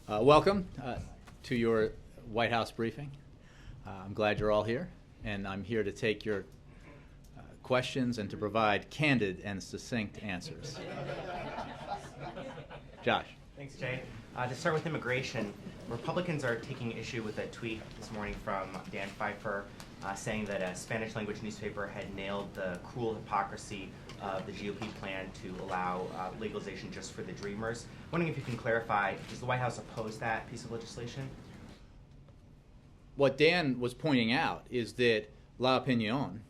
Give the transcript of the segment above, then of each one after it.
Welcome to your White House briefing. I'm glad you're all here, and I'm here to take your questions and to provide candid and succinct answers. Josh. Thanks, Jay. To start with immigration, Republicans are taking issue with a tweet this morning from Dan Pfeiffer saying that a Spanish language newspaper had nailed the cruel hypocrisy of the GOP plan to allow legalization just for the Dreamers. Wondering if you can clarify, does the White House oppose that piece of legislation? What Dan was pointing out is that La Opinion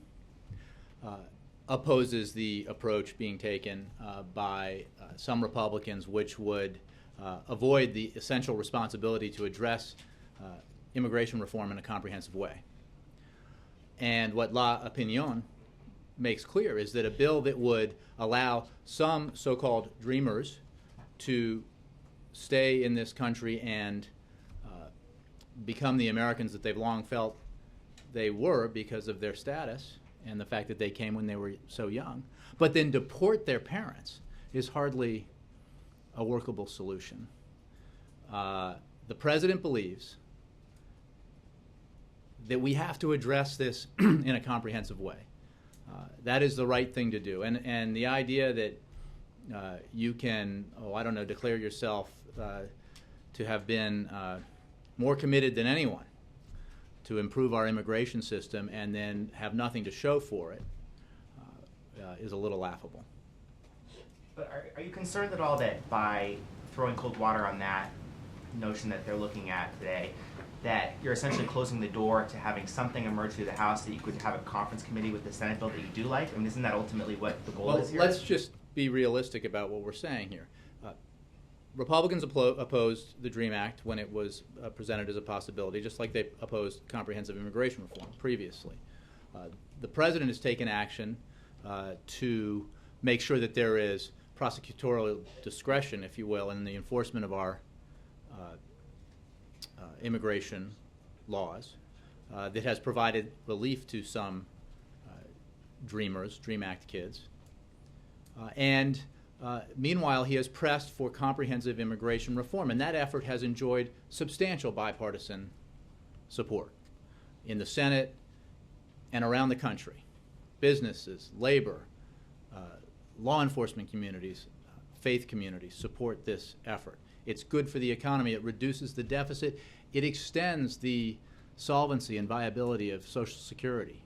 opposes the approach being taken by some Republicans, which would avoid the essential responsibility to address immigration reform in a comprehensive way. And what La Opinion makes clear is that a bill that would allow some so-called dreamers to stay in this country and become the Americans that they've long felt they were because of their status and the fact that they came when they were so young, but then deport their parents is hardly a workable solution. The president believes that we have to address this in a comprehensive way. That is the right thing to do. And the idea that you can, declare yourself to have been more committed than anyone to improve our immigration system and then have nothing to show for it is a little laughable. But are you concerned at all that by throwing cold water on that notion that they're looking at today, that you're essentially closing the door to having something emerge through the House that you could have a conference committee with the Senate bill that you do like? I mean, isn't that ultimately what the goal is here? Let's just be realistic about what we're saying here. Republicans opposed the DREAM Act when it was presented as a possibility, just like they opposed comprehensive immigration reform previously. The president has taken action to make sure that there is prosecutorial discretion, if you will, in the enforcement of our immigration laws that has provided relief to some dreamers, DREAM Act kids. Meanwhile, he has pressed for comprehensive immigration reform, and that effort has enjoyed substantial bipartisan support in the Senate and around the country. Businesses, labor, law enforcement communities, faith communities support this effort. It's good for the economy. It reduces the deficit. It extends the solvency and viability of Social Security.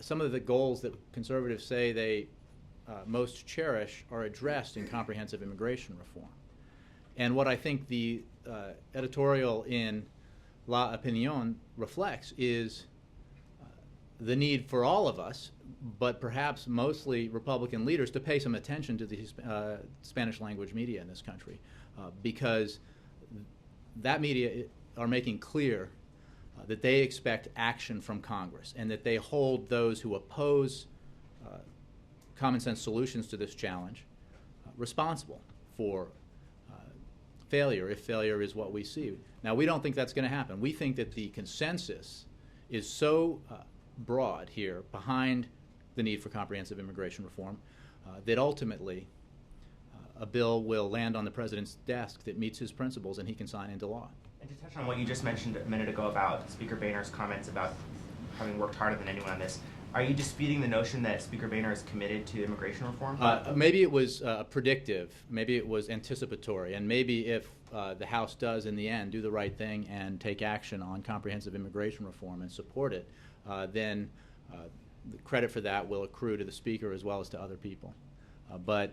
Some of the goals that conservatives say they most cherish are addressed in comprehensive immigration reform. And what I think the editorial in La Opinion reflects is the need for all of us, but perhaps mostly Republican leaders, to pay some attention to the Spanish language media in this country, because that media are making clear that they expect action from Congress and that they hold those who oppose common sense solutions to this challenge responsible for failure, if failure is what we see. Now, we don't think that's going to happen. We think that the consensus is so broad here behind the need for comprehensive immigration reform that ultimately a bill will land on the president's desk that meets his principles and he can sign into law. And to touch on what you just mentioned a minute ago about Speaker Boehner's comments about having worked harder than anyone on this, are you disputing the notion that Speaker Boehner is committed to immigration reform? Maybe it was predictive, maybe it was anticipatory, and maybe if the House does in the end do the right thing and take action on comprehensive immigration reform and support it, then the credit for that will accrue to the Speaker as well as to other people. But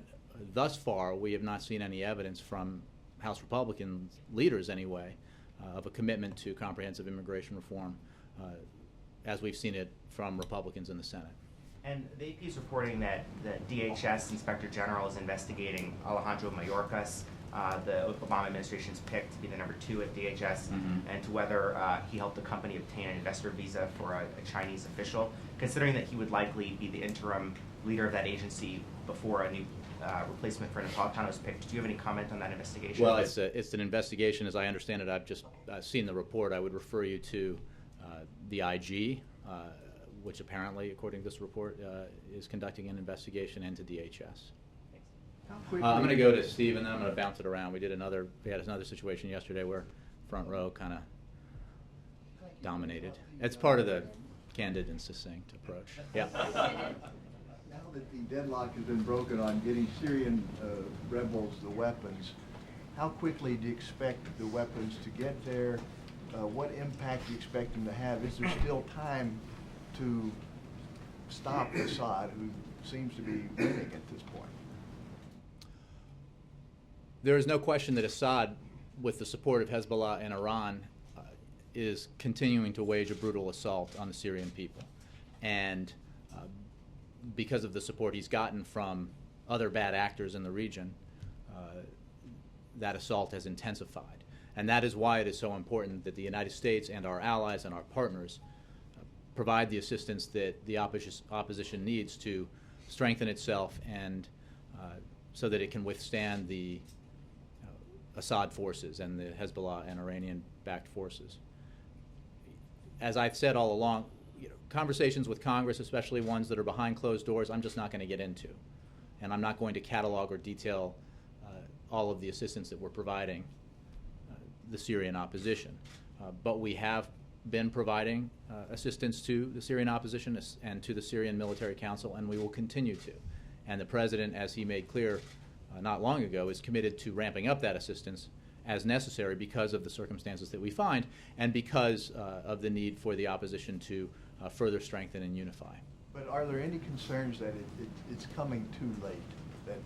thus far, we have not seen any evidence from House Republican leaders anyway of a commitment to comprehensive immigration reform as we've seen it from Republicans in the Senate. And the AP is reporting that the DHS Inspector General is investigating Alejandro Mayorkas, the Obama administration's pick to be the number 2 at DHS, and to whether he helped the company obtain an investor visa for a Chinese official, considering that he would likely be the interim leader of that agency before a new replacement for Napolitano is picked. Do you have any comment on that investigation? Well, it's an investigation. As I understand it, I've just seen the report. I would refer you to the IG, which apparently, according to this report, is conducting an investigation into DHS. Thanks. I'm going to go to Steve, and then I'm going to bounce it around. We had another situation yesterday where front row kind of dominated. It's part of the candid and succinct approach. Yeah. Now that the deadlock has been broken on getting Syrian rebels the weapons, how quickly do you expect the weapons to get there? What impact do you expect them to have? Is there still time to stop Assad, who seems to be winning at this point? There is no question that Assad, with the support of Hezbollah and Iran, is continuing to wage a brutal assault on the Syrian people. And because of the support he's gotten from other bad actors in the region, that assault has intensified. And that is why it is so important that the United States and our allies and our partners provide the assistance that the opposition needs to strengthen itself and so that it can withstand the Assad forces and the Hezbollah and Iranian-backed forces. As I've said all along, conversations with Congress, especially ones that are behind closed doors, I'm just not going to get into. And I'm not going to catalog or detail all of the assistance that we're providing the Syrian opposition. But we have been providing assistance to the Syrian opposition and to the Syrian Military Council, and we will continue to. And the President, as he made clear not long ago, is committed to ramping up that assistance as necessary because of the circumstances that we find and because of the need for the opposition to further strengthen and unify. But are there any concerns that it's coming too late,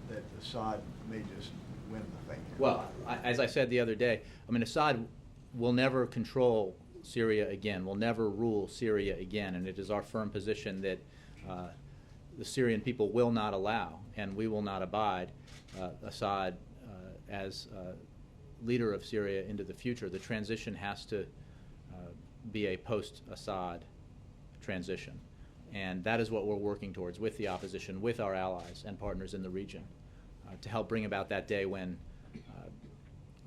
that Assad may just win the thing? Well, as I said the other day, I mean, Assad will never control Syria again, will never rule Syria again, and it is our firm position that the Syrian people will not allow and we will not abide Assad as leader of Syria into the future. The transition has to be a post-Assad transition. And that is what we're working towards with the opposition, with our allies and partners in the region, to help bring about that day when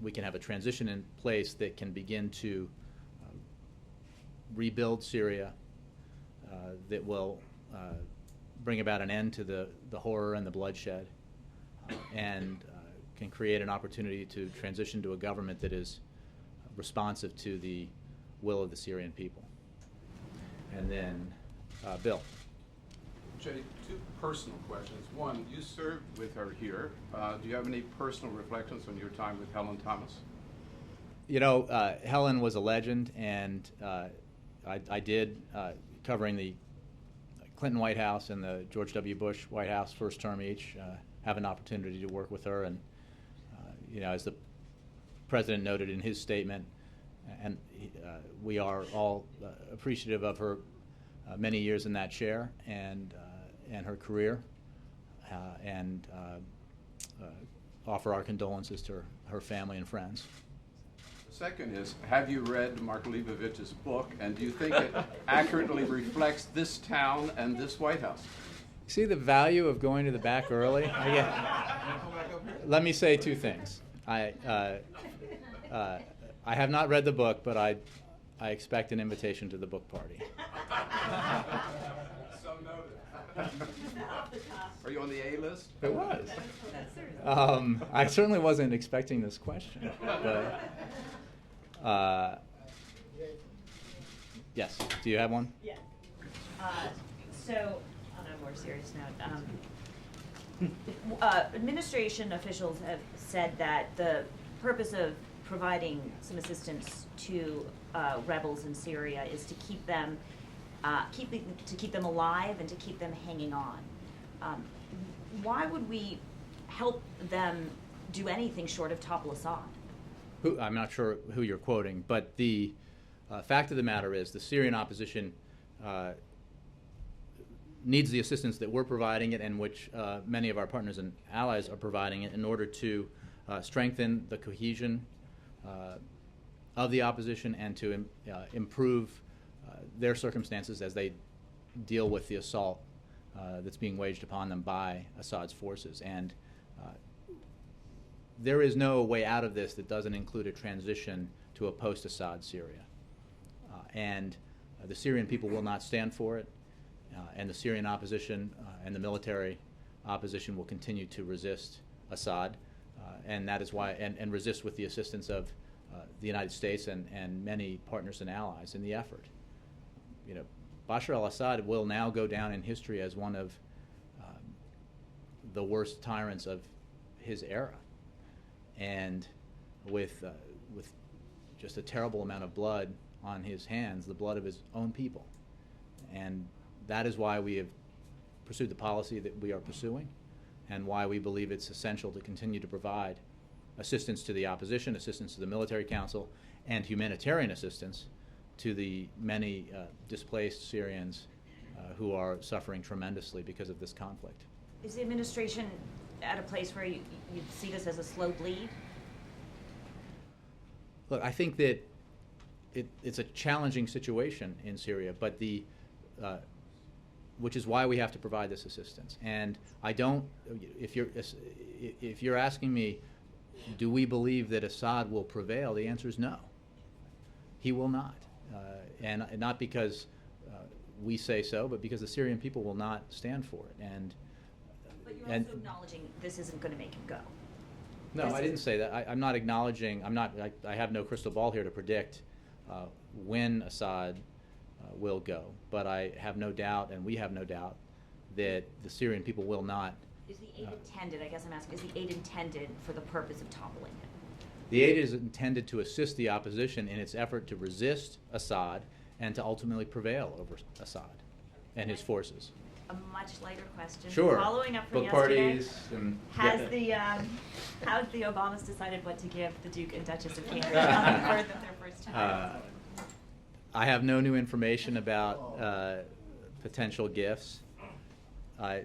we can have a transition in place that can begin to rebuild Syria, that will bring about an end to the horror and the bloodshed, and can create an opportunity to transition to a government that is responsive to the will of the Syrian people. And then, Bill. Jay, two personal questions. One, you served with her here. Do you have any personal reflections on your time with Helen Thomas? You know, Helen was a legend, and I did, covering the Clinton White House and the George W. Bush White House, first term each, have an opportunity to work with her. And, you know, as the President noted in his statement, and we are all appreciative of her many years in that chair and her career, and offer our condolences to her family and friends. The second is, have you read Mark Leibovich's book, and do you think it accurately reflects this town and this White House? See the value of going to the back early? Let me say two things. I have not read the book, but I expect an invitation to the book party. So noted. Are you on the A list? It was. I certainly wasn't expecting this question. But, yes. Do you have one? Yeah. So, on a more serious note, administration officials have said that the purpose of providing some assistance to rebels in Syria is to keep them alive and to keep them hanging on. Why would we help them do anything short of topple Assad? I'm not sure who you're quoting, but the fact of the matter is the Syrian opposition needs the assistance that we're providing it and which many of our partners and allies are providing it in order to strengthen the cohesion of the opposition and to improve their circumstances as they deal with the assault that's being waged upon them by Assad's forces. And there is no way out of this that doesn't include a transition to a post-Assad Syria. And the Syrian people will not stand for it, and the Syrian opposition and the military opposition will continue to resist Assad, and that is why, and resist with the assistance of the United States and many partners and allies in the effort. You know, Bashar al-Assad will now go down in history as one of the worst tyrants of his era, and with just a terrible amount of blood on his hands, the blood of his own people. And that is why we have pursued the policy that we are pursuing, and why we believe it's essential to continue to provide assistance to the opposition, assistance to the military council, and humanitarian assistance to the many displaced Syrians who are suffering tremendously because of this conflict. Is the administration at a place where you see this as a slow bleed? Look, I think that it's a challenging situation in Syria, but which is why we have to provide this assistance. And I don't, if you're asking me, do we believe that Assad will prevail? The answer is no. He will not, and not because we say so, but because the Syrian people will not stand for it. But you're also acknowledging this isn't going to make him go. No, I didn't say that. I'm not acknowledging. I have no crystal ball here to predict when Assad will go. But I have no doubt, and we have no doubt, that the Syrian people will not. Is the aid intended? I guess I'm asking. Is the aid intended for the purpose of toppling him? The aid is intended to assist the opposition in its effort to resist Assad and to ultimately prevail over Assad and his forces. A much lighter question. Sure. Following up from Both yesterday, parties. Has the Obamas decided what to give the Duke and Duchess of Cambridge on the birth of their first child? I have no new information about potential gifts. I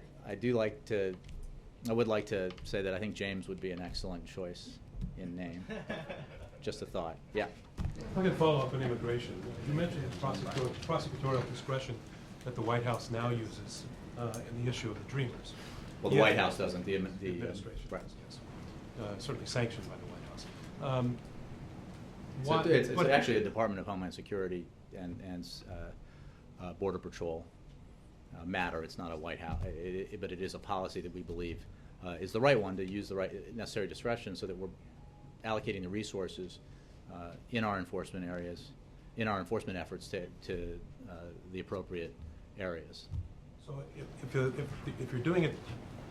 would like to say that I think James would be an excellent choice in name. Just a thought. Yeah. I can follow up on immigration. You mentioned prosecutorial discretion that the White House now uses in the issue of the Dreamers. Well, the White House doesn't. The administration right. does, yes. Certainly sanctioned by the White House. It's actually a Department of Homeland Security and Border Patrol matter. It's not a White House, but it is a policy that we believe is the right one, to use the right necessary discretion so that we're allocating the resources in our enforcement areas, in our enforcement efforts to the appropriate areas. So if you're doing it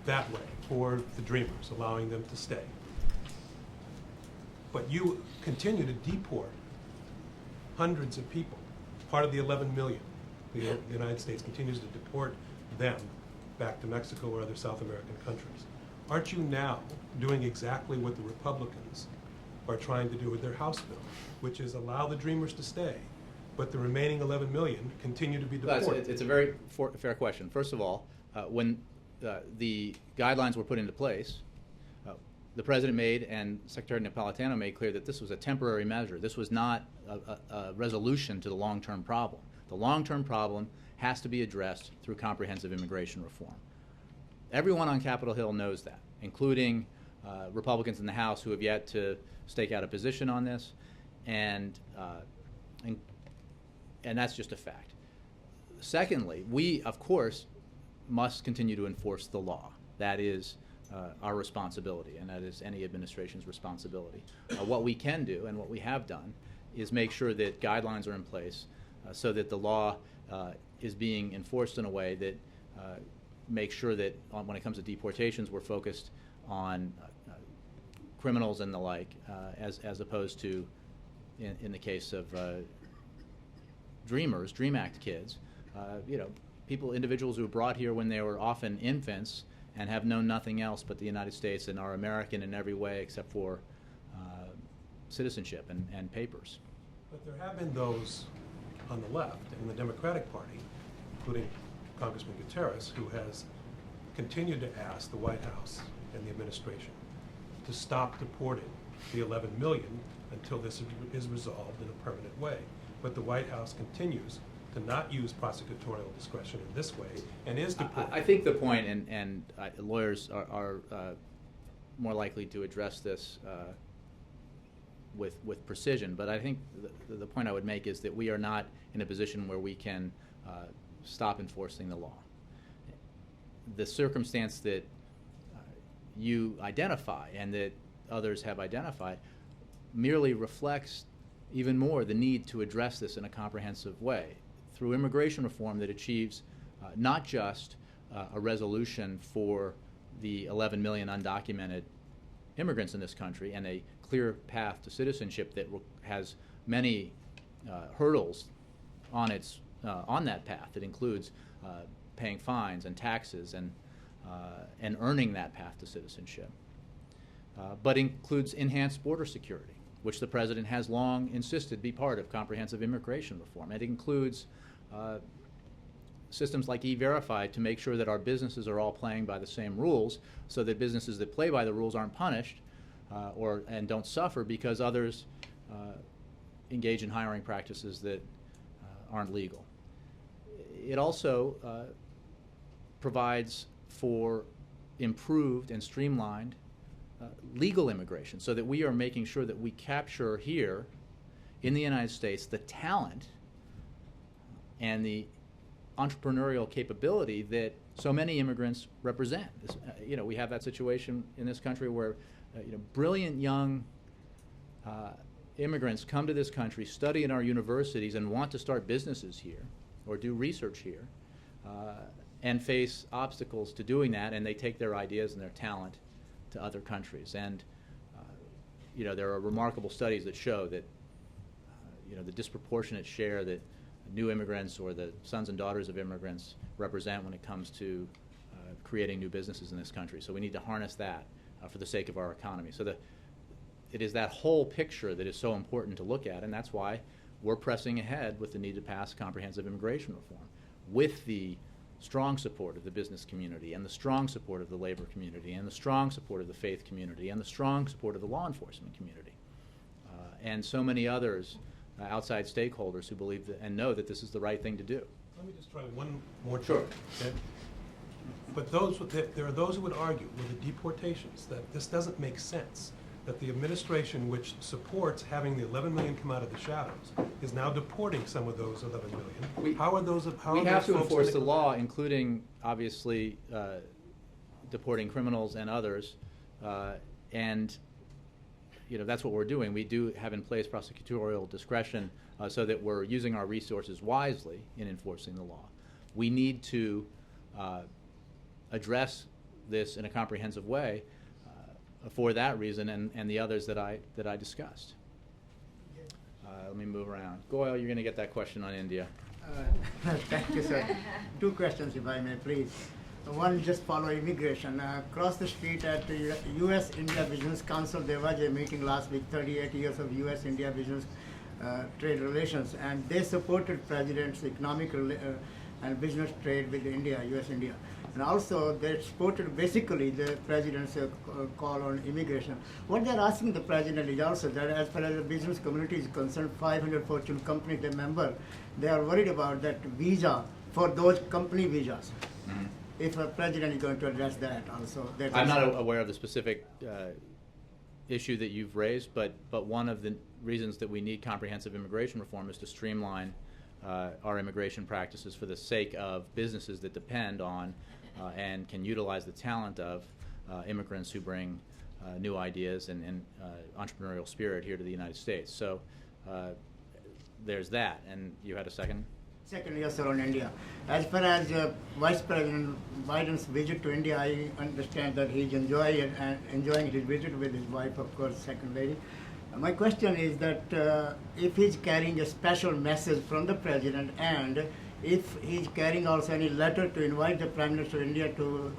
that way for the Dreamers, allowing them to stay, but you continue to deport hundreds of people, part of the 11 million, the United States continues to deport them back to Mexico or other South American countries. Aren't you now doing exactly what the Republicans are trying to do with their House bill, which is allow the Dreamers to stay, but the remaining 11 million continue to be deported? It's a very fair question. First of all, when the guidelines were put into place, the President made and Secretary Napolitano made clear that this was a temporary measure. This was not a resolution to the long-term problem. The long-term problem has to be addressed through comprehensive immigration reform. Everyone on Capitol Hill knows that, including Republicans in the House who have yet to stake out a position on this, and that's just a fact. Secondly, we, of course, must continue to enforce the law. That is our responsibility, and that is any administration's responsibility. What we can do, and what we have done, is make sure that guidelines are in place so that the law is being enforced in a way that makes sure that when it comes to deportations, we're focused on criminals and the like, as opposed to, in the case of Dreamers, Dream Act kids, individuals who were brought here when they were often infants and have known nothing else but the United States and are American in every way except for citizenship and papers. But there have been those on the left and in the Democratic Party, including Congressman Gutierrez, who has continued to ask the White House and the administration to stop deporting the 11 million until this is resolved in a permanent way. But the White House continues to not use prosecutorial discretion in this way and is deporting. I think the point, and lawyers are more likely to address this with precision, but I think the point I would make is that we are not in a position where we can stop enforcing the law. The circumstance that you identify and that others have identified merely reflects even more the need to address this in a comprehensive way through immigration reform that achieves not just a resolution for the 11 million undocumented immigrants in this country and a clear path to citizenship that has many hurdles on that path. It includes paying fines and taxes and earning that path to citizenship, but includes enhanced border security, which the President has long insisted be part of comprehensive immigration reform. It includes systems like E-Verify to make sure that our businesses are all playing by the same rules, so that businesses that play by the rules aren't punished and don't suffer because others engage in hiring practices that aren't legal. It also provides for improved and streamlined legal immigration, so that we are making sure that we capture here in the United States the talent and the entrepreneurial capability that so many immigrants represent. We have that situation in this country where brilliant young immigrants come to this country, study in our universities, and want to start businesses here or do research here, and face obstacles to doing that, and they take their ideas and their talent to other countries. And there are remarkable studies that show that the disproportionate share that new immigrants or the sons and daughters of immigrants represent when it comes to creating new businesses in this country. So we need to harness that for the sake of our economy. So it is that whole picture that is so important to look at, and that's why we're pressing ahead with the need to pass comprehensive immigration reform with the strong support of the business community and the strong support of the labor community and the strong support of the faith community and the strong support of the law enforcement community and so many others outside stakeholders who believe and know that this is the right thing to do. Let me just try one more time. Sure. Okay? But there are those who would argue with the deportations that this doesn't make sense, that the administration which supports having the 11 million come out of the shadows is now deporting some of those 11 million. How are those We have to enforce the law, including, obviously, deporting criminals and others, and that's what we're doing. We do have in place prosecutorial discretion so that we're using our resources wisely in enforcing the law. We need to address this in a comprehensive way for that reason and the others that I discussed. Let me move around. Goyle, you're going to get that question on India. Thank you, sir. Two questions, if I may, please. One, just follow immigration. Across the street at the U.S.-India Business Council, there was a meeting last week, 38 years of U.S.-India business trade relations, and they supported President's economic and business trade with India, U.S.-India. And also, they supported basically the President's call on immigration. What they're asking the President is also that as far as the business community is concerned, 500 Fortune companies they member, they are worried about that visa for those company visas. Mm-hmm. If a President is going to address that also. I'm not aware of the specific issue that you've raised, but one of the reasons that we need comprehensive immigration reform is to streamline our immigration practices for the sake of businesses that depend on and can utilize the talent of immigrants who bring new ideas and entrepreneurial spirit here to the United States. So there's that. And you had a second? Second, yes, sir, on India. As far as Vice President Biden's visit to India, I understand that he's enjoying his visit with his wife, of course, Second Lady. My question is that if he's carrying a special message from the President, and if he's carrying also any letter to invite the Prime Minister of India to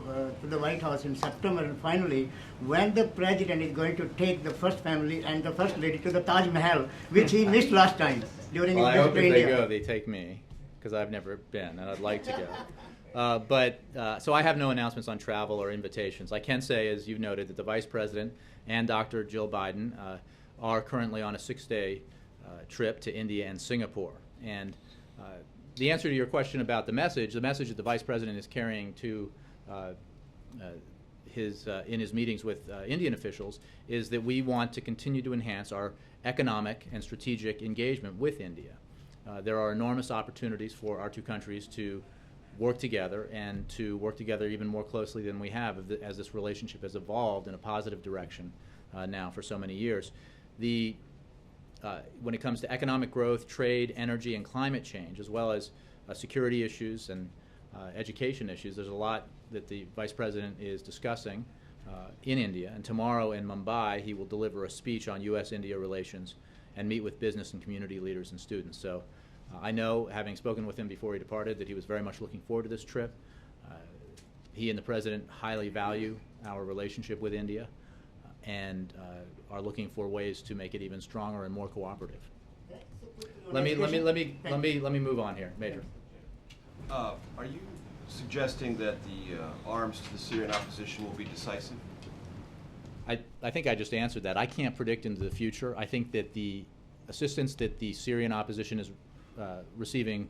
the White House in September, and finally, when the President is going to take the First Family and the First Lady to the Taj Mahal, which he missed last time during his visit to India. I hope if they go, they take me, because I've never been, and I'd like to go. So I have no announcements on travel or invitations. I can say, as you've noted, that the Vice President and Dr. Jill Biden are currently on a 6-day trip to India and Singapore. And the answer to your question about the message that the Vice President is carrying to in his meetings with Indian officials is that we want to continue to enhance our economic and strategic engagement with India. There are enormous opportunities for our two countries to work together, and to work together even more closely than we have as this relationship has evolved in a positive direction now for so many years. When it comes to economic growth, trade, energy, and climate change, as well as security issues and education issues, there's a lot that the Vice President is discussing in India. And tomorrow in Mumbai, he will deliver a speech on U.S.-India relations and meet with business and community leaders and students. So I know, having spoken with him before he departed, that he was very much looking forward to this trip. He and the President highly value our relationship with India and are looking for ways to make it even stronger and more cooperative. Let me move on here, Major. Are you suggesting that the arms to the Syrian opposition will be decisive? I think I just answered that. I can't predict into the future. I think that the assistance that the Syrian opposition is receiving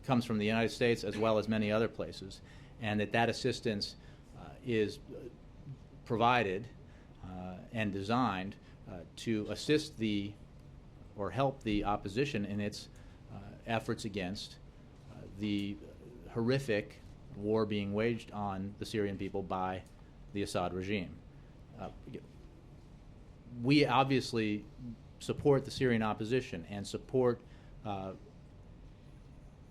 comes from the United States as well as many other places, and that assistance is provided and designed to assist or help the opposition in its efforts against the horrific war being waged on the Syrian people by the Assad regime. We obviously support the Syrian opposition and support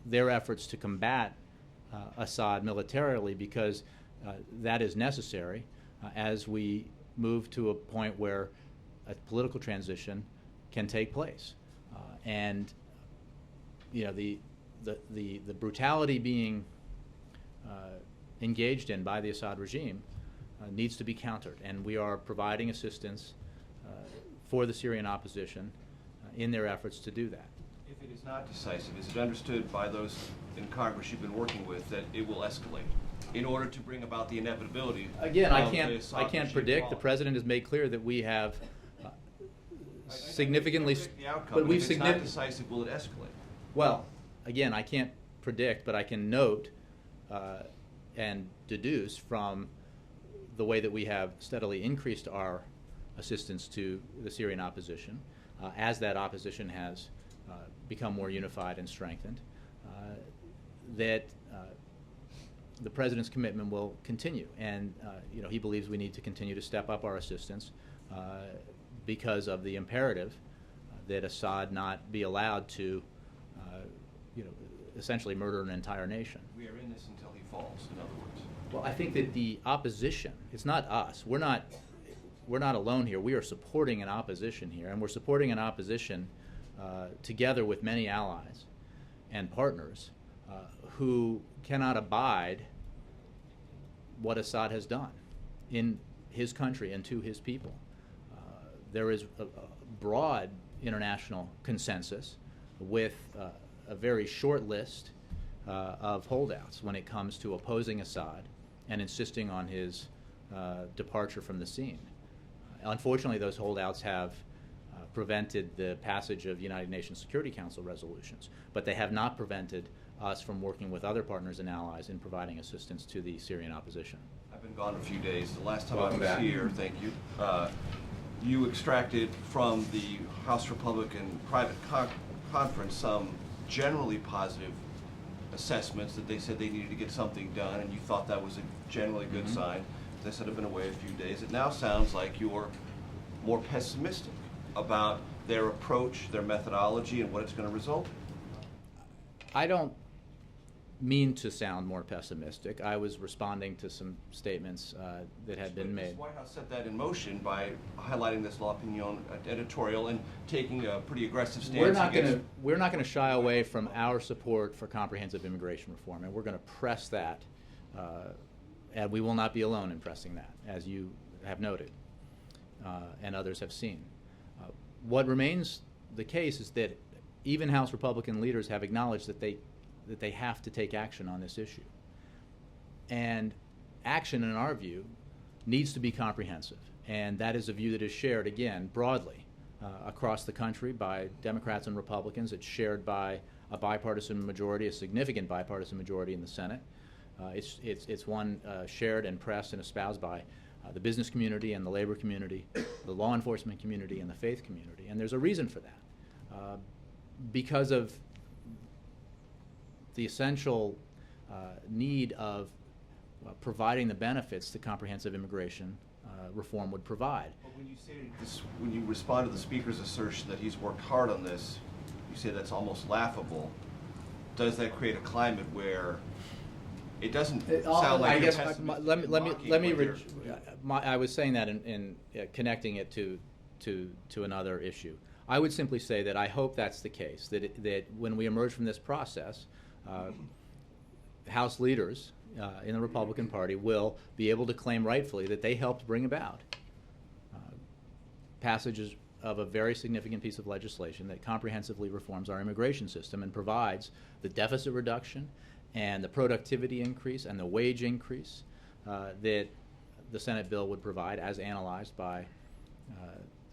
their efforts to combat Assad militarily, because that is necessary as we move to a point where a political transition can take place. And you know, the brutality being engaged in by the Assad regime needs to be countered, and we are providing assistance for the Syrian opposition in their efforts to do that. If it is not decisive, is it understood by those in Congress you've been working with that it will escalate in order to bring about the inevitability? Again, I of the can't Assad predict. regime The President has made clear that we have significantly, the outcome, but we've if it's not decisive, will it escalate? Well, again, I can't predict, but I can note and deduce from the way that we have steadily increased our assistance to the Syrian opposition as that opposition has become more unified and strengthened, that the President's commitment will continue. And you know, he believes we need to continue to step up our assistance because of the imperative that Assad not be allowed to you know, essentially murder an entire nation. We are in this until he falls, in other words. Well, I think that the opposition, it's not us. We're not alone here. We are supporting an opposition here, and we're supporting an opposition together with many allies and partners who cannot abide what Assad has done in his country and to his people. There is a broad international consensus with a very short list of holdouts when it comes to opposing Assad and insisting on his departure from the scene. Unfortunately, those holdouts have prevented the passage of United Nations Security Council resolutions, but they have not prevented us from working with other partners and allies in providing assistance to the Syrian opposition. I've been gone a few days. The last time Welcome I was back. here, thank you, you extracted from the House Republican private conference some generally positive assessments that they said they needed to get something done, and you thought that was a generally good sign. As I said, I've been away a few days. It now sounds like you're more pessimistic about their approach, their methodology, and what it's going to result in. I don't mean to sound more pessimistic. I was responding to some statements that had been made. The White House set that in motion by highlighting this La Opinion editorial and taking a pretty aggressive stance We're not going to shy away from our support for comprehensive immigration reform, and we're going to press that, and we will not be alone in pressing that, as you have noted, and others have seen. What remains the case is that even House Republican leaders have acknowledged that they have to take action on this issue. And action, in our view, needs to be comprehensive. And that is a view that is shared, again, broadly across the country by Democrats and Republicans. It's shared by a bipartisan majority, a significant bipartisan majority in the Senate. It's one shared and pressed and espoused by the business community and the labor community, the law enforcement community and the faith community. And there's a reason for that. Because of the essential need of providing the benefits that comprehensive immigration reform would provide. But when you say this, when you respond to the speaker's assertion that he's worked hard on this, you say that's almost laughable. Does that create a climate where it doesn't sound like I you're guess pessimistic let and me mocking what re- I was saying that in connecting it to another issue. I would simply say that I hope that's the case. That when we emerge from this process, House leaders in the Republican Party will be able to claim rightfully that they helped bring about passages of a very significant piece of legislation that comprehensively reforms our immigration system and provides the deficit reduction and the productivity increase and the wage increase that the Senate bill would provide, as analyzed by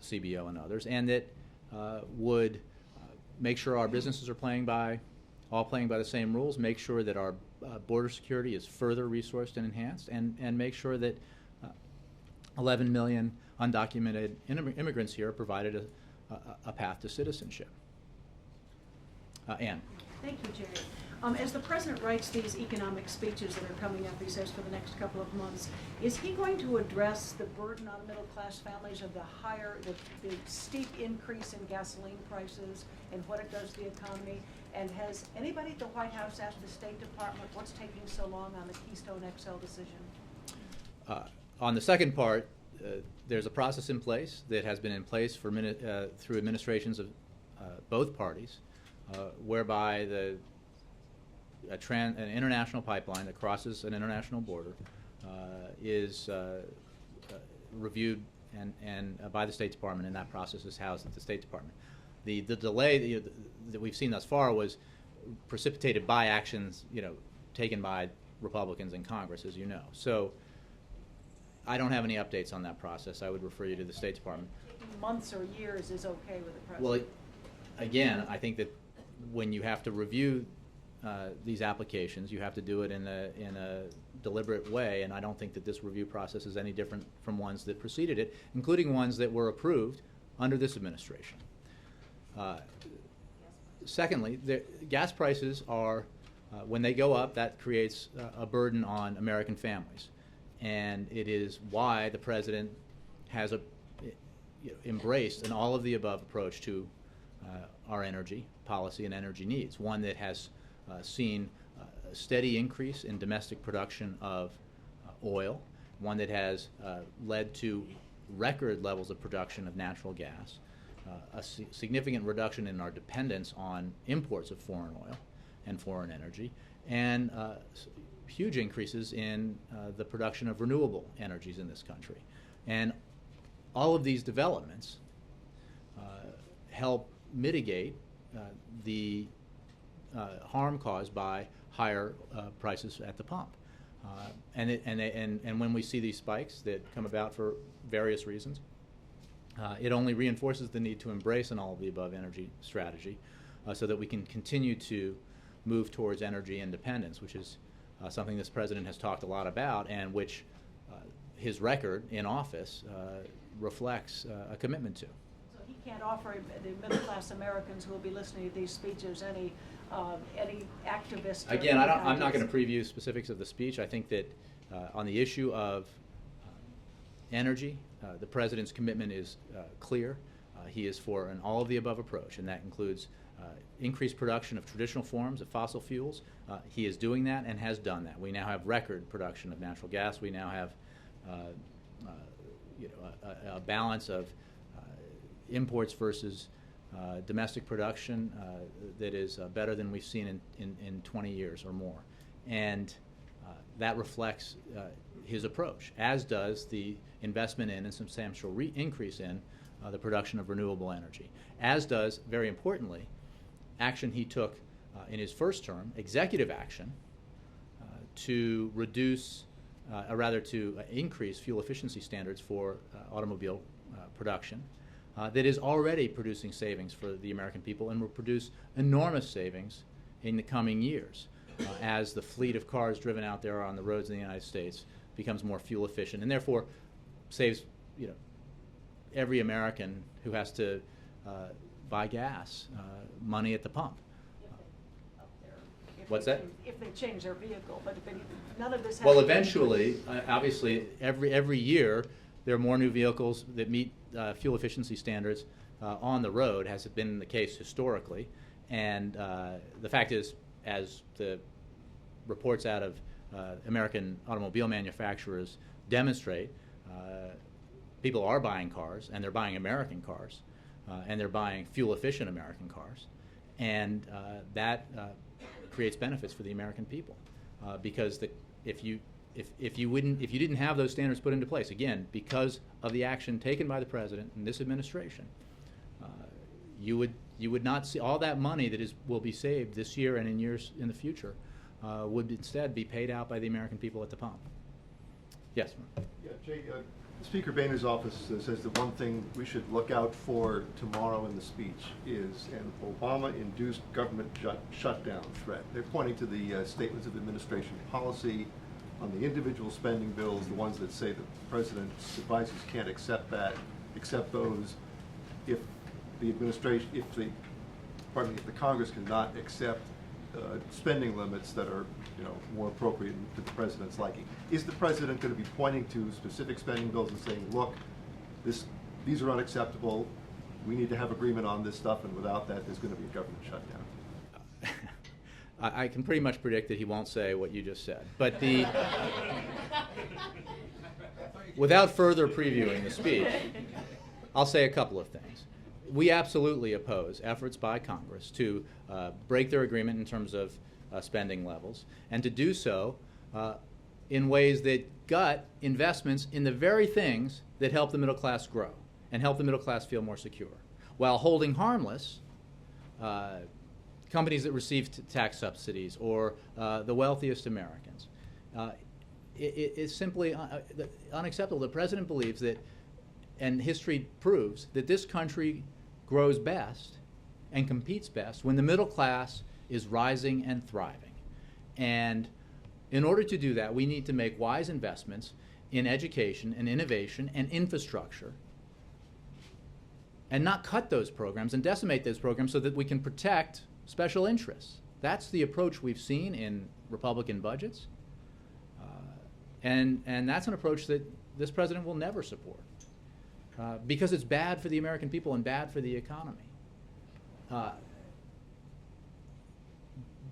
CBO and others, and that would make sure our businesses are all playing by the same rules, make sure that our border security is further resourced and enhanced, and make sure that 11 million undocumented immigrants here are provided a path to citizenship. Ann. Thank you, Jerry. As the president writes these economic speeches that are coming up, he says, for the next couple of months, is he going to address the burden on middle-class families of the steep increase in gasoline prices and what it does to the economy? And has anybody at the White House asked the State Department what's taking so long on the Keystone XL decision? On the second part, there's a process in place that has been in place for through administrations of both parties, whereby an international pipeline that crosses an international border is reviewed and by the State Department, and that process is housed at the State Department. The delay that we've seen thus far was precipitated by actions taken by Republicans in Congress, as you know. So I don't have any updates on that process. I would refer you to the State Department. Months or years is okay with the president? Well, again, I think that when you have to review these applications, you have to do it in a deliberate way, and I don't think that this review process is any different from ones that preceded it, including ones that were approved under this administration. Secondly, gas prices are, when they go up, that creates a burden on American families, and it is why the president has embraced an all-of-the-above approach to our energy policy and energy needs, one that has seen a steady increase in domestic production of oil, one that has led to record levels of production of natural gas, a significant reduction in our dependence on imports of foreign oil and foreign energy, and huge increases in the production of renewable energies in this country. And all of these developments help mitigate the harm caused by higher prices at the pump. And when we see these spikes that come about for various reasons, it only reinforces the need to embrace an all-of-the-above energy strategy so that we can continue to move towards energy independence, which is something this president has talked a lot about and which his record in office reflects a commitment to. So he can't offer the middle-class Americans who will be listening to these speeches any activist. Again, I'm not going to preview specifics of the speech. I think that on the issue of energy, the president's commitment is clear. He is for an all-of-the-above approach, and that includes increased production of traditional forms of fossil fuels. He is doing that and has done that. We now have record production of natural gas. We now have a balance of imports versus domestic production that is better than we've seen in 20 years or more. And that reflects his approach, as does the investment in and substantial increase in the production of renewable energy, as does, very importantly, action he took in his first term, executive action, to reduce, or rather to increase fuel efficiency standards for automobile production that is already producing savings for the American people and will produce enormous savings in the coming years as the fleet of cars driven out there on the roads in the United States becomes more fuel efficient and therefore saves every American who has to buy gas money at the pump. What's that? If they change their vehicle, but if they, none of this has. Well, to do with- eventually, obviously, every year, there are more new vehicles that meet fuel efficiency standards on the road, has been the case historically. And the fact is, as the reports out of American automobile manufacturers demonstrate, people are buying cars, and they're buying American cars, and they're buying fuel-efficient American cars, and that creates benefits for the American people, because if you didn't have those standards put into place, again, because of the action taken by the president and this administration, you would not see all that money that will be saved this year and in years in the future would instead be paid out by the American people at the pump. Yes. Yeah, Jay, Speaker Boehner's office says that one thing we should look out for tomorrow in the speech is an Obama-induced government shutdown threat. They're pointing to the statements of administration policy on the individual spending bills, the ones that say that the president's advisors can't accept those if the administration, if the Congress cannot accept spending limits that are, more appropriate to the president's liking. Is the president going to be pointing to specific spending bills and saying, look, these are unacceptable, we need to have agreement on this stuff, and without that, there's going to be a government shutdown? I can pretty much predict that he won't say what you just said. But without further previewing the speech, I'll say a couple of things. We absolutely oppose efforts by Congress to break their agreement in terms of spending levels, and to do so in ways that gut investments in the very things that help the middle class grow and help the middle class feel more secure, while holding harmless companies that receive tax subsidies or the wealthiest Americans. It's simply unacceptable. The president believes that, and history proves, that this country grows best and competes best when the middle class is rising and thriving. And in order to do that, we need to make wise investments in education and innovation and infrastructure, and not cut those programs and decimate those programs so that we can protect special interests. That's the approach we've seen in Republican budgets, and that's an approach that this president will never support, because it's bad for the American people and bad for the economy.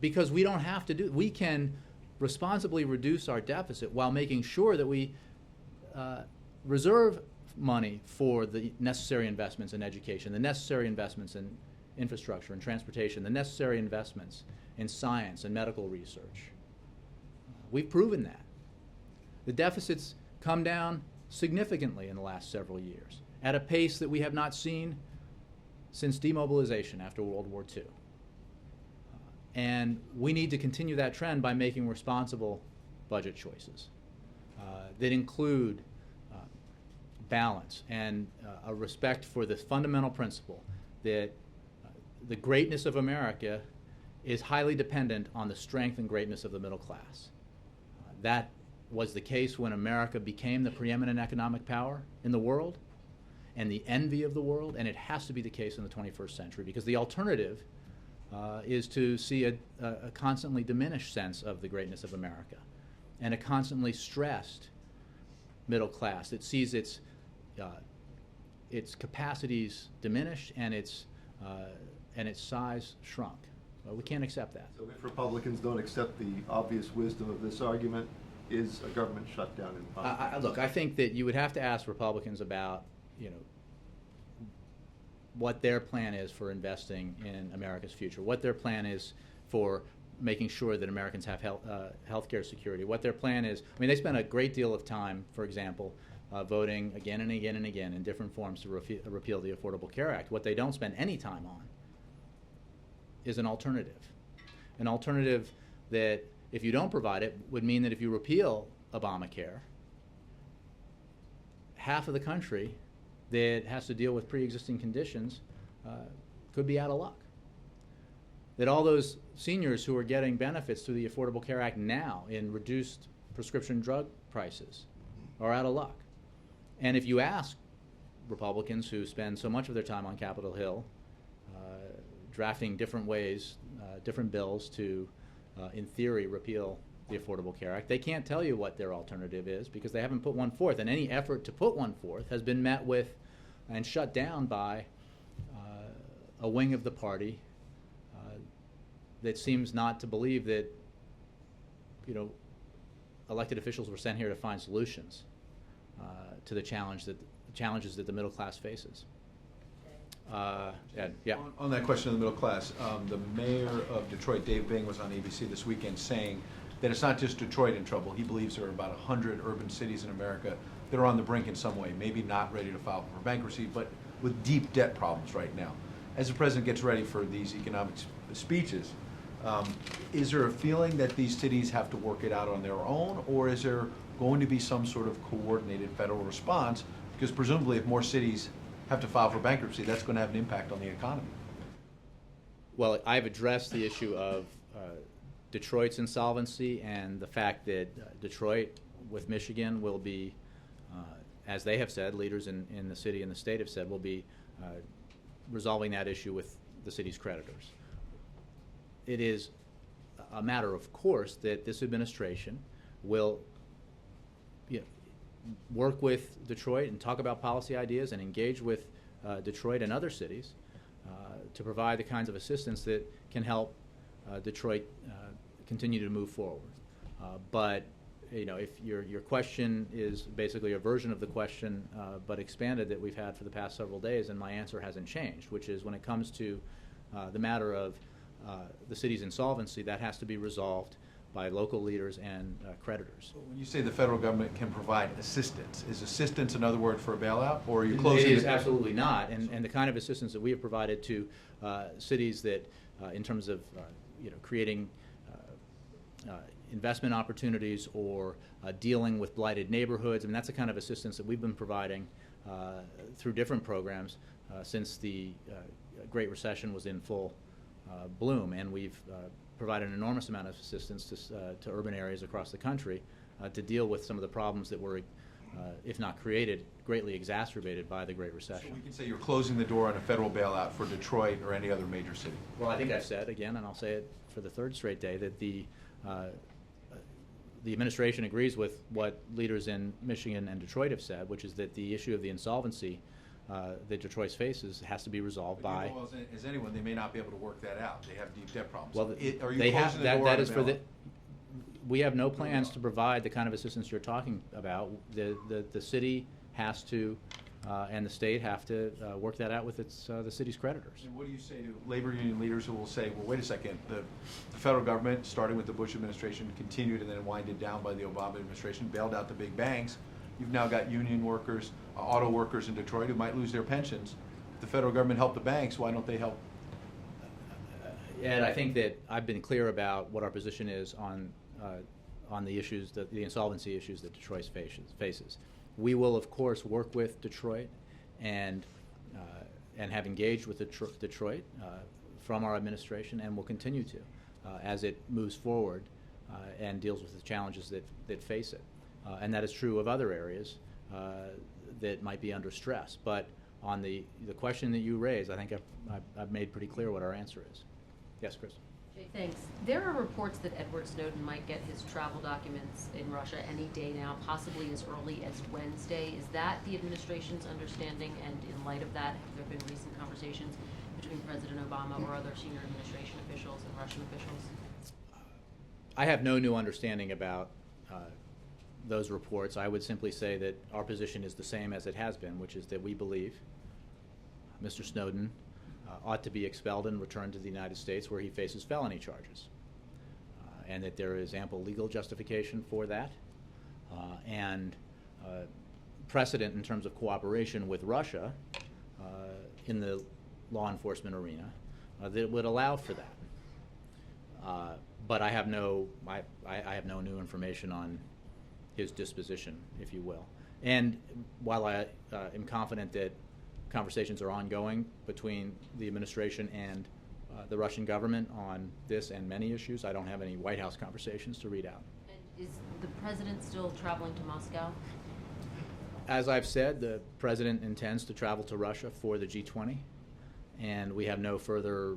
Because we don't have to we can responsibly reduce our deficit while making sure that we reserve money for the necessary investments in education, the necessary investments in infrastructure and transportation, the necessary investments in science and medical research. We've proven that. The deficits come down significantly in the last several years, at a pace that we have not seen since demobilization after World War II. And we need to continue that trend by making responsible budget choices that include balance and a respect for the fundamental principle that the greatness of America is highly dependent on the strength and greatness of the middle class. That was the case when America became the preeminent economic power in the world and the envy of the world, and it has to be the case in the 21st century, because the alternative is to see a constantly diminished sense of the greatness of America and a constantly stressed middle class that sees its capacities diminished and its size shrunk. We can't accept that. So if Republicans don't accept the obvious wisdom of this argument, is a government shutdown impossible? Look, I think that you would have to ask Republicans about, what their plan is for investing in America's future, what their plan is for making sure that Americans have health care security, what their plan is. I mean, they spend a great deal of time, for example, voting again and again and again in different forms to repeal the Affordable Care Act. What they don't spend any time on is an alternative that, if you don't provide it, would mean that if you repeal Obamacare, half of the country that has to deal with pre-existing conditions could be out of luck. That all those seniors who are getting benefits through the Affordable Care Act now in reduced prescription drug prices are out of luck. And if you ask Republicans who spend so much of their time on Capitol Hill drafting different ways, different bills to in theory, repeal the Affordable Care Act. They can't tell you what their alternative is because they haven't put one forth, and any effort to put one forth has been met with and shut down by a wing of the party that seems not to believe that, elected officials were sent here to find solutions to the challenges that the middle class faces. Ed, yeah. On that question of the middle class, the mayor of Detroit, Dave Bing, was on ABC this weekend saying that it's not just Detroit in trouble. He believes there are about 100 urban cities in America that are on the brink in some way, maybe not ready to file for bankruptcy, but with deep debt problems right now. As the president gets ready for these economic speeches, is there a feeling that these cities have to work it out on their own, or is there going to be some sort of coordinated federal response? Because presumably if more cities have to file for bankruptcy, that's going to have an impact on the economy. Well, I've addressed the issue of Detroit's insolvency and the fact that Detroit, with Michigan, will be, as they have said, leaders in the city and the state have said, will be resolving that issue with the city's creditors. It is a matter of course that this administration will work with Detroit and talk about policy ideas and engage with Detroit and other cities to provide the kinds of assistance that can help Detroit continue to move forward. But if your question is basically a version of the question but expanded that we've had for the past several days, and my answer hasn't changed, which is when it comes to the matter of the city's insolvency, that has to be resolved by local leaders and creditors. When you say the federal government can provide assistance, is assistance another word for a bailout, or are you closing it? It is absolutely not, and the kind of assistance that we have provided to cities that, in terms of creating investment opportunities or dealing with blighted neighborhoods, and that's the kind of assistance that we've been providing through different programs since the Great Recession was in full bloom, and we've provided an enormous amount of assistance to urban areas across the country to deal with some of the problems that were, if not created, greatly exacerbated by the Great Recession. So we can say you're closing the door on a federal bailout for Detroit or any other major city. Well, I think I've said again, and I'll say it for the third straight day, that the administration agrees with what leaders in Michigan and Detroit have said, which is that the issue of the insolvency that Detroit faces has to be resolved by. Well, as anyone, they may not be able to work that out. They have deep debt problems. Well, are you they closing have the that. door That on is a for the. bailout? We have no plans to provide the kind of assistance you're talking about. The city has to, and the state have to work that out with the city's creditors. And what do you say to labor union leaders who will say, well, wait a second, the federal government, starting with the Bush administration, continued and then winded down by the Obama administration, bailed out the big banks. You've now got union workers, auto workers in Detroit who might lose their pensions. If the federal government helped the banks, why don't they help? Ed, I think that I've been clear about what our position is on the issues, the insolvency issues that Detroit faces. We will, of course, work with Detroit and have engaged with Detroit from our administration, and will continue to as it moves forward and deals with the challenges that face it. And that is true of other areas that might be under stress. But on the question that you raised, I think I've made pretty clear what our answer is. Yes, Chris? Jay, thanks. There are reports that Edward Snowden might get his travel documents in Russia any day now, possibly as early as Wednesday. Is that the administration's understanding? And in light of that, have there been recent conversations between President Obama or other senior administration officials and Russian officials? I have no new understanding about those reports. I would simply say that our position is the same as it has been, which is that we believe Mr. Snowden ought to be expelled and returned to the United States, where he faces felony charges, and that there is ample legal justification for that, and precedent in terms of cooperation with Russia in the law enforcement arena that would allow for that. But I have no new information on his disposition, if you will. And while I am confident that conversations are ongoing between the administration and the Russian government on this and many issues, I don't have any White House conversations to read out. And is the president still traveling to Moscow? As I've said, the president intends to travel to Russia for the G20, and we have no further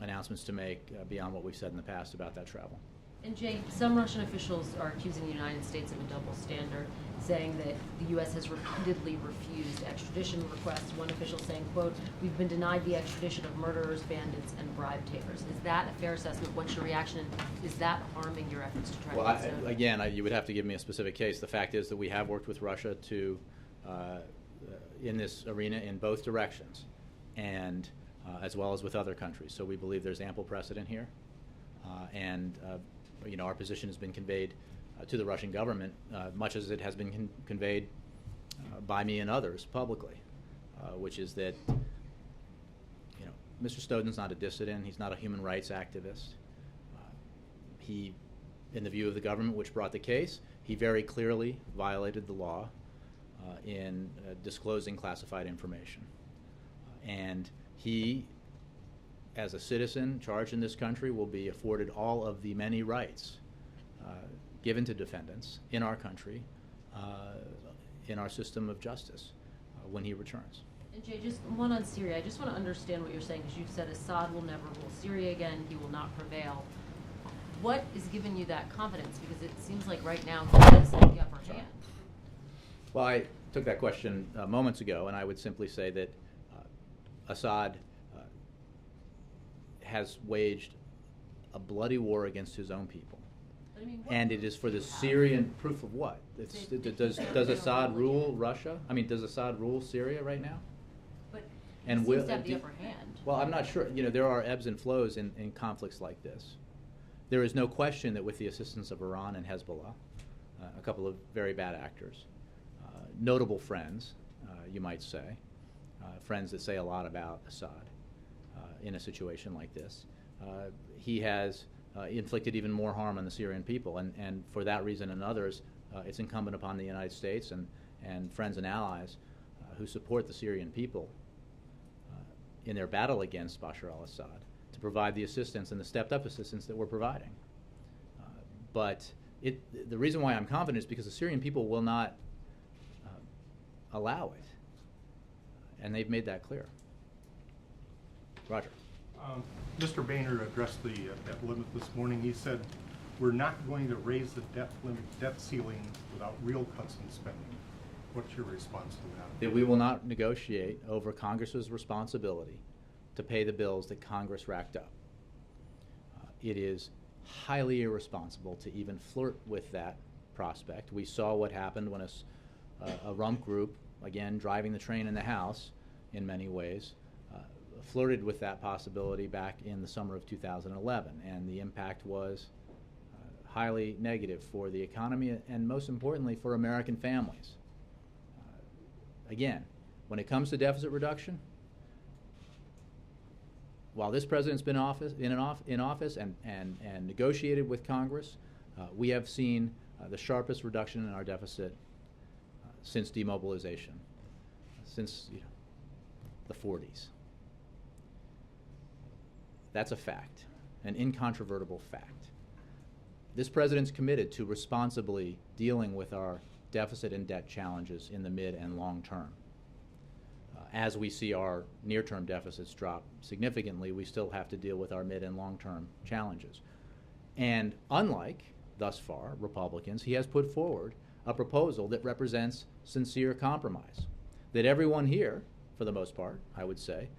announcements to make beyond what we've said in the past about that travel. And Jay, some Russian officials are accusing the United States of a double standard, saying that the U.S. has repeatedly refused extradition requests. One official saying, quote, "We've been denied the extradition of murderers, bandits, and bribe takers." Is that a fair assessment? What's your reaction? Is that harming your efforts to try to get Snowden? Again, you would have to give me a specific case. The fact is that we have worked with Russia to, in this arena in both directions, and as well as with other countries. So we believe there's ample precedent here, and our position has been conveyed to the Russian government, much as it has been conveyed by me and others publicly, which is that Mr. Snowden's not a dissident. He's not a human rights activist. He, in the view of the government which brought the case, he very clearly violated the law in disclosing classified information. And he, as a citizen charged in this country, will be afforded all of the many rights given to defendants in our country, in our system of justice, when he returns. And Jay, just one on Syria. I just want to understand what you're saying, because you've said Assad will never rule Syria again. He will not prevail. What is giving you that confidence? Because it seems like right now he has the upper hand. Well, I took that question moments ago, and I would simply say that Assad has waged a bloody war against his own people. But, I mean, And it is for the Syrian proof of what? Does Assad rule Russia? I mean, does Assad rule Syria right now? But And he will- seems to have the upper hand. Well, I'm not sure. There are ebbs and flows in conflicts like this. There is no question that with the assistance of Iran and Hezbollah, a couple of very bad actors, notable friends, you might say, friends that say a lot about Assad in a situation like this, he has inflicted even more harm on the Syrian people. And for that reason and others, it's incumbent upon the United States and friends and allies who support the Syrian people in their battle against Bashar al-Assad to provide the assistance and the stepped-up assistance that we're providing. But the reason why I'm confident is because the Syrian people will not allow it. And they've made that clear. Roger. Mr. Boehner addressed the debt limit this morning. He said, "We're not going to raise the debt ceiling without real cuts in spending." What's your response to that? That we will not negotiate over Congress's responsibility to pay the bills that Congress racked up. It is highly irresponsible to even flirt with that prospect. We saw what happened when a rump group, again driving the train in the House in many ways, flirted with that possibility back in the summer of 2011, and the impact was highly negative for the economy and most importantly for American families. Again, when it comes to deficit reduction, while this president's been in office and negotiated with Congress, we have seen the sharpest reduction in our deficit since demobilization, since the 40s. That's a fact, an incontrovertible fact. This president's committed to responsibly dealing with our deficit and debt challenges in the mid and long term. As we see our near-term deficits drop significantly, we still have to deal with our mid and long-term challenges. And unlike, thus far, Republicans, he has put forward a proposal that represents sincere compromise, that everyone here, for the most part, I would say,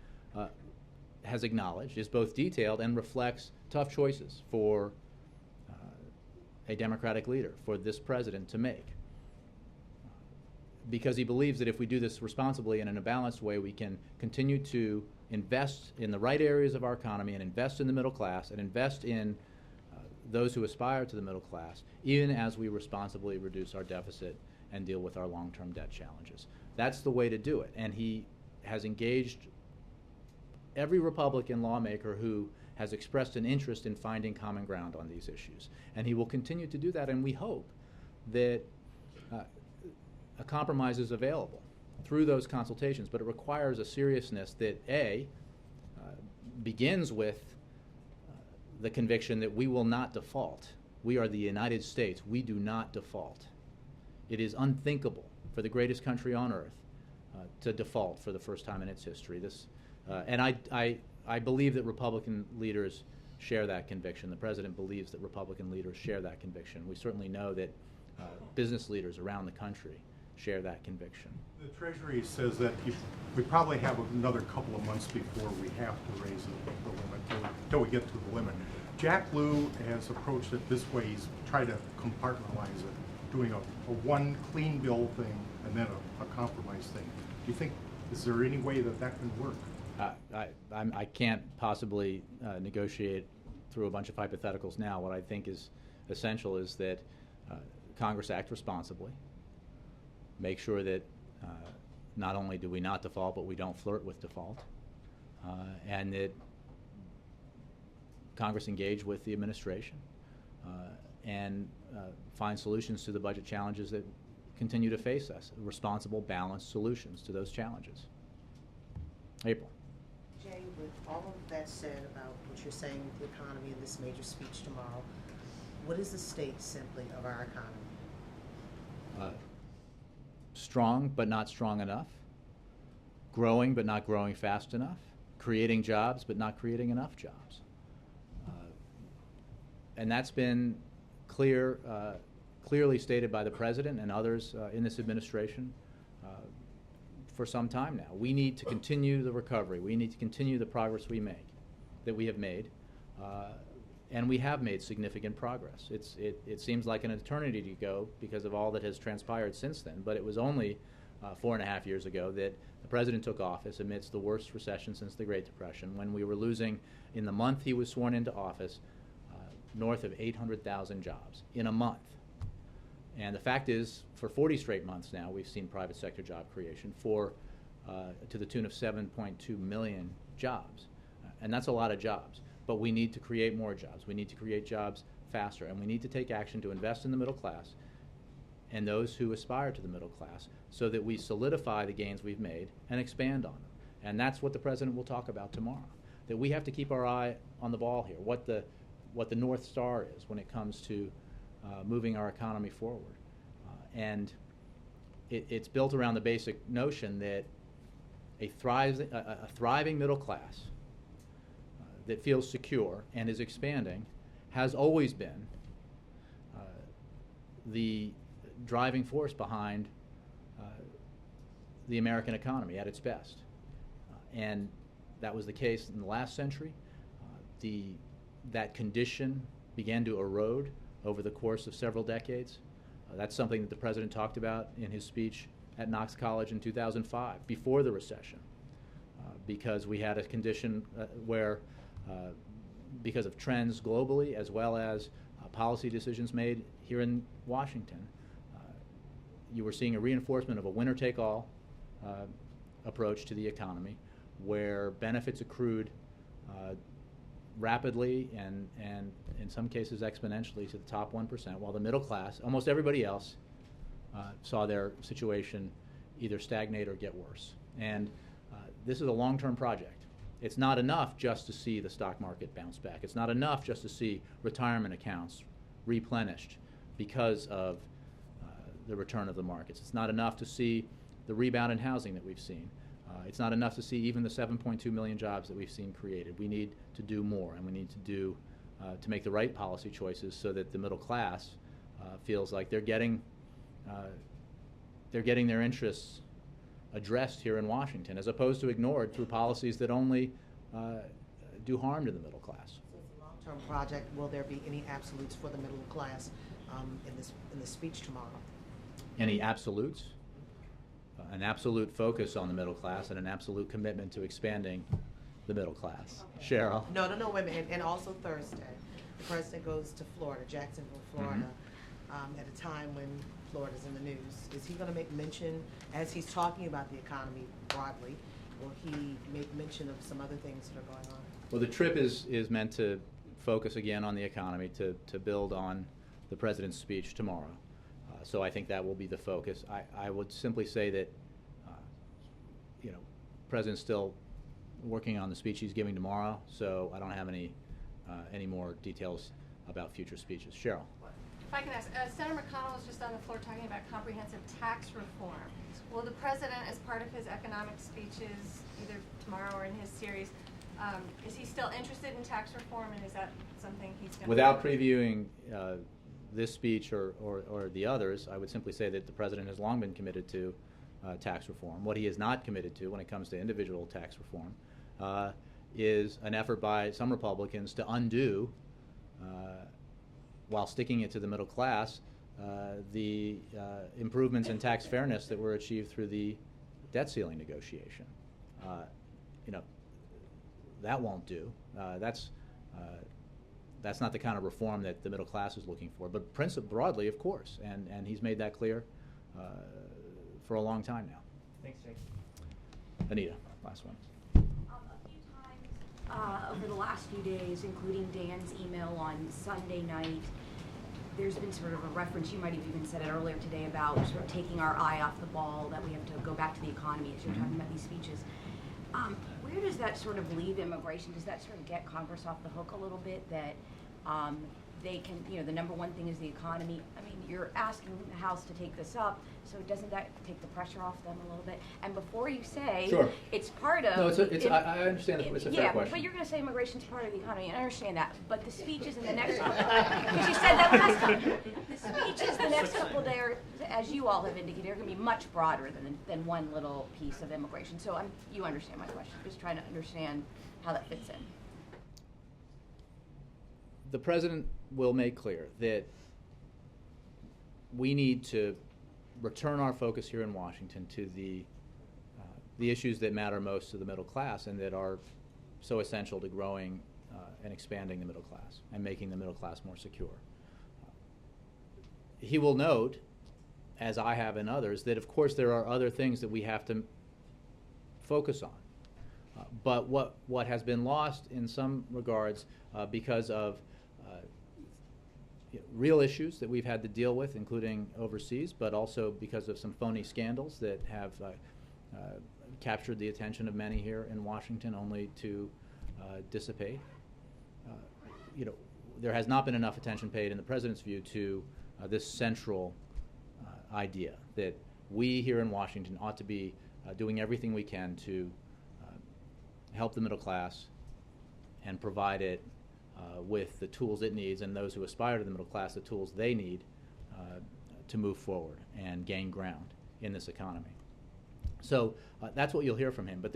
has acknowledged, is both detailed and reflects tough choices for a Democratic leader, for this president to make. Because he believes that if we do this responsibly and in a balanced way, we can continue to invest in the right areas of our economy and invest in the middle class and invest in those who aspire to the middle class, even as we responsibly reduce our deficit and deal with our long-term debt challenges. That's the way to do it. And he has engaged every Republican lawmaker who has expressed an interest in finding common ground on these issues. And he will continue to do that, and we hope that a compromise is available through those consultations, but it requires a seriousness that, A, begins with the conviction that we will not default. We are the United States. We do not default. It is unthinkable for the greatest country on earth to default for the first time in its history. And I I believe that Republican leaders share that conviction. The president believes that Republican leaders share that conviction. We certainly know that business leaders around the country share that conviction. The Treasury says that we probably have another couple of months before we have to raise the limit, until we get to the limit. Jack Lew has approached it this way. He's tried to compartmentalize it, doing a one clean bill thing and then a compromise thing. Do you think, is there any way that that can work? I can't possibly negotiate through a bunch of hypotheticals now. What I think is essential is that Congress act responsibly, make sure that not only do we not default, but we don't flirt with default, and that Congress engage with the administration and find solutions to the budget challenges that continue to face us, responsible, balanced solutions to those challenges. April. Jay, with all of that said about what you're saying with the economy in this major speech tomorrow, what is the state simply of our economy? Strong, but not strong enough. Growing, but not growing fast enough. Creating jobs, but not creating enough jobs. And that's been clearly stated by the president and others in this administration for some time now. We need to continue the recovery. We need to continue the progress that we have made. And we have made significant progress. It seems like an eternity to go because of all that has transpired since then, but it was only 4.5 years ago that the president took office amidst the worst recession since the Great Depression, when we were losing, in the month he was sworn into office, north of 800,000 jobs in a month. And the fact is, for 40 straight months now, we've seen private sector job creation to the tune of 7.2 million jobs. And that's a lot of jobs. But we need to create more jobs. We need to create jobs faster. And we need to take action to invest in the middle class and those who aspire to the middle class so that we solidify the gains we've made and expand on them. And that's what the president will talk about tomorrow, that we have to keep our eye on the ball here, what the North Star is when it comes to moving our economy forward. And it's built around the basic notion that a thriving middle class that feels secure and is expanding has always been the driving force behind the American economy at its best. And that was the case in the last century. That condition began to erode over the course of several decades. That's something that the president talked about in his speech at Knox College in 2005, before the recession, because we had a condition where because of trends globally as well as policy decisions made here in Washington, you were seeing a reinforcement of a winner-take-all approach to the economy, where benefits accrued rapidly and in some cases exponentially to the top 1%, while the middle class, almost everybody else, saw their situation either stagnate or get worse. And this is a long-term project. It's not enough just to see the stock market bounce back. It's not enough just to see retirement accounts replenished because of the return of the markets. It's not enough to see the rebound in housing that we've seen. It's not enough to see even the 7.2 million jobs that we've seen created. We need to do more, and we need to make the right policy choices so that the middle class feels like they're getting their interests addressed here in Washington, as opposed to ignored through policies that only do harm to the middle class. So it's a long-term project. Will there be any absolutes for the middle class in this speech tomorrow? Any absolutes? An absolute focus on the middle class and an absolute commitment to expanding the middle class. Okay. Cheryl? No, wait a minute. And also Thursday, the president goes to Florida, Jacksonville, Florida, at a time when Florida's in the news. Is he going to make mention, as he's talking about the economy broadly, will he make mention of some other things that are going on? Well, the trip is meant to focus again on the economy, to build on the president's speech tomorrow. So I think that will be the focus. I would simply say that, the president's still working on the speech he's giving tomorrow, so I don't have any more details about future speeches. Cheryl. If I can ask, Senator McConnell was just on the floor talking about comprehensive tax reform. Will the president, as part of his economic speeches, either tomorrow or in his series, Is he still interested in tax reform, and is that something he's going to? Without previewing this speech or the others, I would simply say that the President has long been committed to tax reform. What he is not committed to when it comes to individual tax reform is an effort by some Republicans to undo, while sticking it to the middle class, the improvements in tax fairness that were achieved through the debt ceiling negotiation. You know, that won't do. That's not the kind of reform that the middle class is looking for. But broadly, of course, and he's made that clear for a long time now. Thanks, Jake. Anita, last one. A few times over the last few days, including Dan's email on Sunday night, there's been sort of a reference, you might have even said it earlier today, about sort of taking our eye off the ball, that we have to go back to the economy as you're talking about these speeches. Where does that sort of leave immigration? Does that sort of get Congress off the hook a little bit, that they can, you know, the number one thing is the economy? I mean, you're asking the House to take this up, so doesn't that take the pressure off them a little bit? And before you say Sure. it's part of... No, I understand it's a fair question. Yeah, but you're going to say immigration's part of the economy, and I understand that. But the speeches in the next couple, because you said that last time, the speeches the next couple days, as you all have indicated, are going to be much broader than one little piece of immigration. So you understand my question. Just trying to understand how that fits in. The President will make clear that we need to return our focus here in Washington to the issues that matter most to the middle class and that are so essential to growing and expanding the middle class and making the middle class more secure. He will note, as I have and others, that of course there are other things that we have to focus on. But what has been lost in some regards because of real issues that we've had to deal with, including overseas, but also because of some phony scandals that have captured the attention of many here in Washington, only to dissipate. You know, there has not been enough attention paid, in the President's view, to this central idea that we here in Washington ought to be doing everything we can to help the middle class and provide it with the tools it needs, and those who aspire to the middle class the tools they need to move forward and gain ground in this economy. So that's what you'll hear from him. But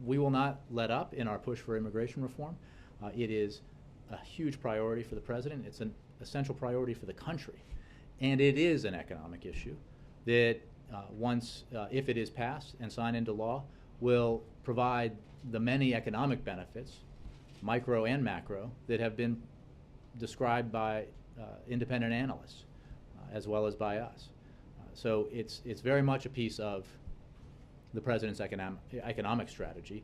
we will not let up in our push for immigration reform. It is a huge priority for the President. It's an essential priority for the country. And it is an economic issue that once, if it is passed and signed into law, will provide the many economic benefits, micro and macro, that have been described by independent analysts as well as by us. So it's very much a piece of the President's economic strategy,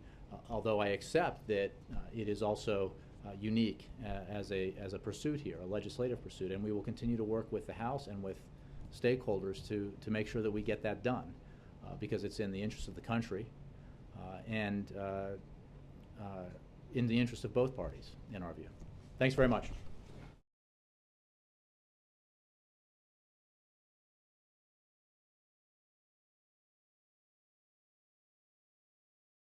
although I accept that it is also unique as a pursuit here, a legislative pursuit, and we will continue to work with the House and with stakeholders to make sure that we get that done, because it's in the interest of the country and in the interest of both parties, in our view. Thanks very much.